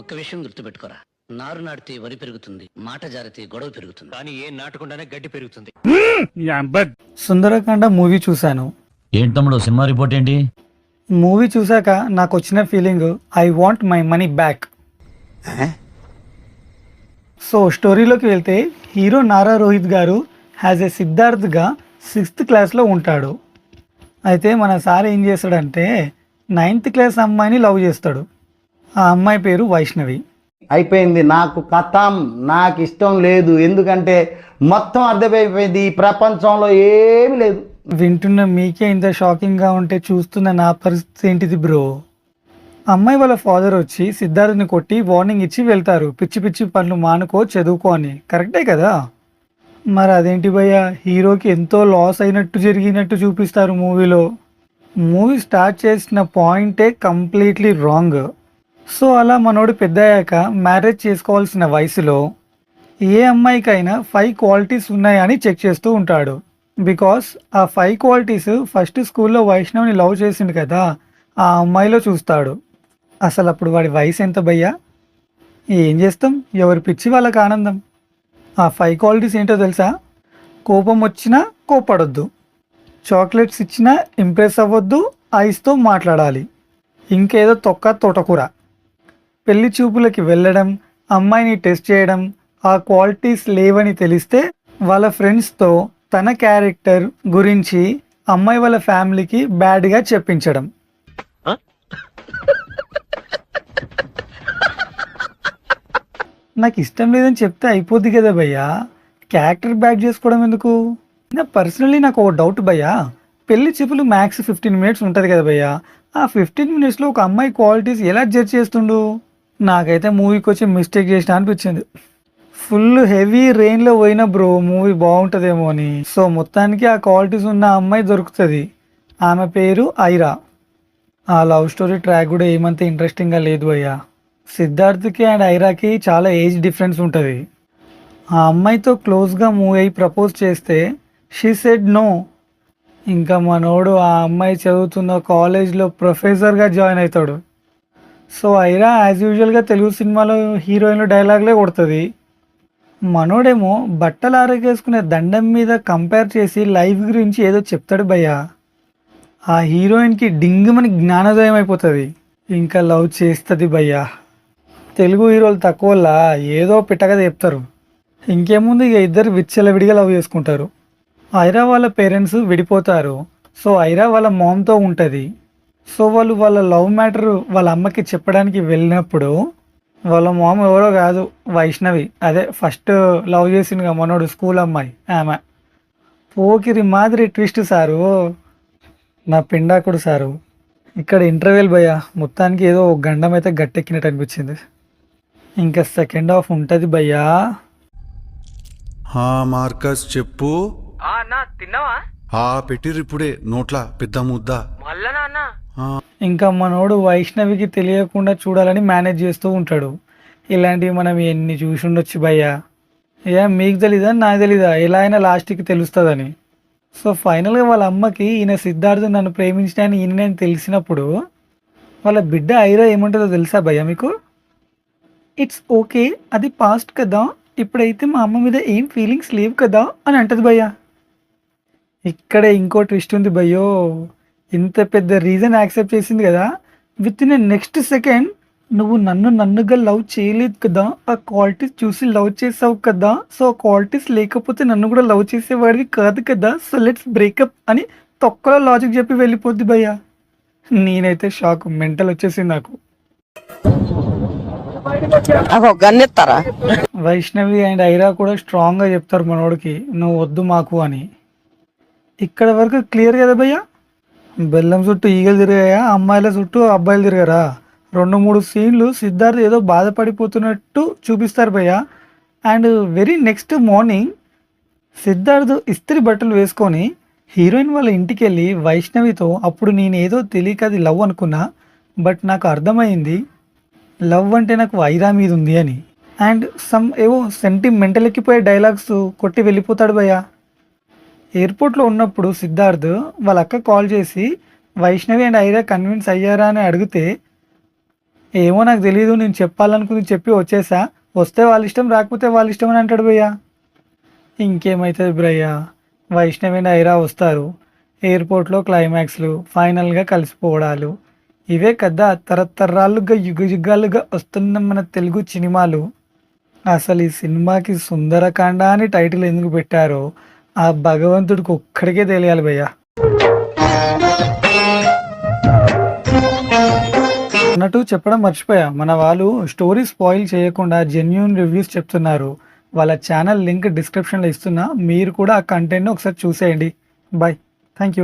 ఒక్క విషయం గుర్తుపెట్టుకోరా, నారు నాటితే వరి పెరుగుతుంది, మాట జారితే గొడవ పెరుగుతుంది, కానీ ఏం నాటకుండానే గడ్డి పెరుగుతుంది. సుందరకాండ మూవీ చూశాను. ఏంటి తమ్ముడు సినిమా రిపోర్ట్ ఏంటి? మూవీ చూశాక నాకు వచ్చిన feeling I want my money back. So స్టోరీలోకి వెళ్తే హీరో నారా రోహిత్ గారు యాజ్ ఏ సిద్ధార్థ్గా 6th క్లాస్లో ఉంటాడు. అయితే మన సార్ ఏం చేస్తాడంటే 9th క్లాస్ అమ్మాయిని లవ్ చేస్తాడు. ఆ అమ్మాయి పేరు వైష్ణవి. అయిపోయింది, నాకు కథం, నాకు ఇష్టం లేదు. ఎందుకంటే మొత్తం అర్థమైపోయింది, ఈ ప్రపంచంలో ఏమీ లేదు. వింటున్న మీకే ఇంత షాకింగ్గా ఉంటే చూస్తున్న నా పరిస్థితి ఏంటిది బ్రో? అమ్మాయి వాళ్ళ ఫాదర్ వచ్చి సిద్ధార్థ్ని కొట్టి వార్నింగ్ ఇచ్చి వెళ్తారు, పిచ్చి పిచ్చి పనులు మానుకో, చదువుకో అని. కరెక్టే కదా? మరి అదేంటి భయ్య, హీరోకి ఎంతో లాస్ అయినట్టు జరిగినట్టు చూపిస్తారు మూవీలో. మూవీ స్టార్ట్ చేసిన పాయింటే కంప్లీట్లీ రాంగ్. సో అలా మనోడు పెద్ద అయ్యాక మ్యారేజ్ చేసుకోవాల్సిన వయసులో ఏ అమ్మాయికైనా 5 క్వాలిటీస్ ఉన్నాయని చెక్ చేస్తూ ఉంటాడు. బికాస్ ఆ 5 క్వాలిటీస్ ఫస్ట్ స్కూల్లో వైష్ణవ్ని లవ్ చేసిండు కదా, ఆ అమ్మాయిలో చూస్తాడు. అసలు అప్పుడు వాడి వయసు ఎంత భయ్యా? ఏం చేస్తాం, ఎవరి పిచ్చి వాళ్ళకి ఆనందం. ఆ 5 క్వాలిటీస్ ఏంటో తెలుసా? కోపం వచ్చినా కోపడొద్దు, చాక్లెట్స్ ఇచ్చినా ఇంప్రెస్ అవ్వద్దు, ఐస్తో మాట్లాడాలి, ఇంకేదో తొక్క తోటకూర, పెళ్లి చూపులకి వెళ్ళడం, అమ్మాయిని టెస్ట్ చేయడం. ఆ క్వాలిటీస్ లేవని తెలిస్తే వాళ్ళ ఫ్రెండ్స్తో తన క్యారెక్టర్ గురించి అమ్మాయి వాళ్ళ ఫ్యామిలీకి బ్యాడ్గా చెప్పించడం. నాకు ఇష్టం లేదని చెప్తే అయిపోద్ది కదా భయ్యా, క్యారెక్టర్ బ్యాడ్ చేసుకోవడం ఎందుకు? పర్సనలీ నాకు ఒక డౌట్ భయ్యా, పెళ్లి చూపులు మ్యాక్స్ 15 మినిట్స్ ఉంటుంది కదా భయ్యా, ఆ 15 మినిట్స్లో ఒక అమ్మాయి క్వాలిటీస్ ఎలా జడ్జ్ చేస్తుండు? నాకైతే మూవీకి వచ్చి మిస్టేక్ చేసిన అనిపించింది. ఫుల్ హెవీ రెయిన్లో పోయిన బ్రో మూవీ బాగుంటుందేమో అని. సో మొత్తానికి ఆ క్వాలిటీస్ ఉన్న అమ్మాయి దొరుకుతుంది. ఆమె పేరు ఐరా. ఆ లవ్ స్టోరీ ట్రాక్ కూడా ఏమంత ఇంట్రెస్టింగ్గా లేదు భయ్యా. సిద్ధార్థ్కి అండ్ ఐరాకి చాలా ఏజ్ డిఫరెన్స్ ఉంటుంది. ఆ అమ్మాయితో క్లోజ్గా మూవ్ అయ్యి ప్రపోజ్ చేస్తే షీ సెడ్ నో. ఇంకా మనోడు ఆ అమ్మాయి చదువుతున్న కాలేజ్లో ప్రొఫెసర్గా జాయిన్ అవుతాడు. సో ఐరా యాజ్ యూజువల్గా తెలుగు సినిమాలో హీరోయిన్లు డైలాగ్లే కొడుతుంది. మనోడేమో బట్టలు ఆరగేసుకునే దండం మీద కంపేర్ చేసి లైఫ్ గురించి ఏదో చెప్తాడు భయ్యా. ఆ హీరోయిన్కి డింగుమని జ్ఞానోదయం అయిపోతుంది, ఇంకా లవ్ చేస్తుంది భయ్యా. తెలుగు హీరోలు తక్కువలా ఏదో పిట్టగా చెప్తారు. ఇంకేముంది, ఇక ఇద్దరు విచ్చలవిడిగా లవ్ చేసుకుంటారు. ఐరా వాళ్ళ పేరెంట్స్ విడిపోతారు. సో ఐరా వాళ్ళ మామ్తో ఉంటుంది. సో వాళ్ళు వాళ్ళ లవ్ మ్యాటర్ వాళ్ళ అమ్మకి చెప్పడానికి వెళ్ళినప్పుడు వాళ్ళ మామ్ ఎవరో కాదు, వైష్ణవి. అదే ఫస్ట్ లవ్ చేసిందిగా మనోడు స్కూల్ అమ్మాయి, ఆమె. పోకిరి మాదిరి ట్విస్ట్ సారు, నా పిండాకుడు సారు. ఇక్కడ ఇంటర్వెల్ భయ్యా, మొత్తానికి ఏదో గండం అయితే గట్టెక్కినట్టు అనిపించింది. ఇంకా సెకండ్ హాఫ్ ఉంటుంది భయ్యా. మార్కస్ చెప్పు. తిన్నావా? పెట్టిర్రు ఇప్పుడే నోట్ల పెద్ద ముద్ద. ఇంకా మనోడు వైష్ణవికి తెలియకుండా చూడాలని మేనేజ్ చేస్తూ ఉంటాడు. ఇలాంటివి మనం ఎన్ని చూసి ఉండొచ్చు భయ్యా. మీకు తెలీదా, నాకు తెలీదా, ఎలా అయినా లాస్ట్కి తెలుస్తుందని. సో ఫైనల్గా వాళ్ళ అమ్మకి ఈయన సిద్ధార్థ్ నన్ను ప్రేమించడాన్ని ఈయన తెలిసినప్పుడు వాళ్ళ బిడ్డ ఐరా ఏముంటుందో తెలుసా భయ్యా మీకు? ఇట్స్ ఓకే, అది పాస్ట్ కదా, ఇప్పుడైతే మా అమ్మ మీద ఏం ఫీలింగ్స్ లేవు కదా అని అంటది భయ్యా. ఇక్కడే ఇంకో ట్విస్ట్ ఉంది భయ్యో. ఇంత పెద్ద రీజన్ యాక్సెప్ట్ చేసింది కదా, విత్ ఇన్ నెక్స్ట్ సెకండ్ నువ్వు నన్నుగా లవ్ చేయలేదు కదా, ఆ క్వాలిటీస్ చూసి లవ్ చేసావు కదా, సో క్వాలిటీస్ లేకపోతే నన్ను కూడా లవ్ చేసేవాడివి కాదు కదా, సో లెట్స్ బ్రేకప్ అని తొక్కలో లాజిక్ చెప్పి వెళ్ళిపోద్ది భయ్యా. నేనైతే షాక్, మెంటల్ వచ్చేసింది నాకు. వైష్ణవి అండ్ ఐరా కూడా స్ట్రాంగ్గా చెప్తారు మనోడికి, నువ్వు వద్దు మాకు అని. ఇక్కడ వరకు క్లియర్ కదా భయ్యా? బెల్లం చుట్టూ ఈగలు తిరిగాయా, అమ్మాయిల చుట్టూ అబ్బాయిలు తిరిగారా? 2-3 సీన్లు సిద్ధార్థ్ ఏదో బాధపడిపోతున్నట్టు చూపిస్తారు భయ్యా. And very next morning Siddharth ఇస్త్రీ బట్టలు వేసుకొని హీరోయిన్ వాళ్ళ ఇంటికి వెళ్ళి వైష్ణవితో, అప్పుడు నేను ఏదో తెలియక అది లవ్ అనుకున్నా, బట్ నాకు అర్థమైంది లవ్ అంటే నాకు ఐరా మీద ఉంది అని. అండ్ ఏవో సెంటిమెంటల్ ఎక్కిపోయే డైలాగ్స్ కొట్టి వెళ్ళిపోతాడు భయ్యా. ఎయిర్పోర్ట్లో ఉన్నప్పుడు సిద్ధార్థ్ వాళ్ళ అక్క కాల్ చేసి వైష్ణవి అండ్ ఐరా కన్విన్స్ అయ్యారా అని అడిగితే ఏమో నాకు తెలియదు, నేను చెప్పాలనుకుని చెప్పి వచ్చేసా. వస్తే వాళ్ళ ఇష్టం, రాకపోతే వాళ్ళ ఇష్టం అని అంటాడు భయ్యా. ఇంకేమవుతుంది భయ్యా, వైష్ణవి అండ్ ఐరా వస్తారు, ఎయిర్పోర్ట్లో క్లైమాక్స్లు, ఫైనల్గా కలిసిపోవడాలు, ఇవే కదా తరతరాలుగా యుగ యుగాలుగా వస్తున్న మన తెలుగు సినిమాలు. అసలు ఈ సినిమాకి సుందరకాండ అని టైటిల్ ఎందుకు పెట్టారో ఆ భగవంతుడికి ఒక్కడికే తెలియాలి భయ్యా. అన్నట్టు చెప్పడం మర్చిపోయా, మన వాళ్ళు స్టోరీ స్పాయిల్ చేయకుండా జెన్యూన్ రివ్యూస్ చెప్తున్నారు. వాళ్ళ ఛానల్ లింక్ డిస్క్రిప్షన్లో ఇస్తున్నా, మీరు కూడా ఆ కంటెంట్ని ఒకసారి చూసేయండి. Bye, thank you.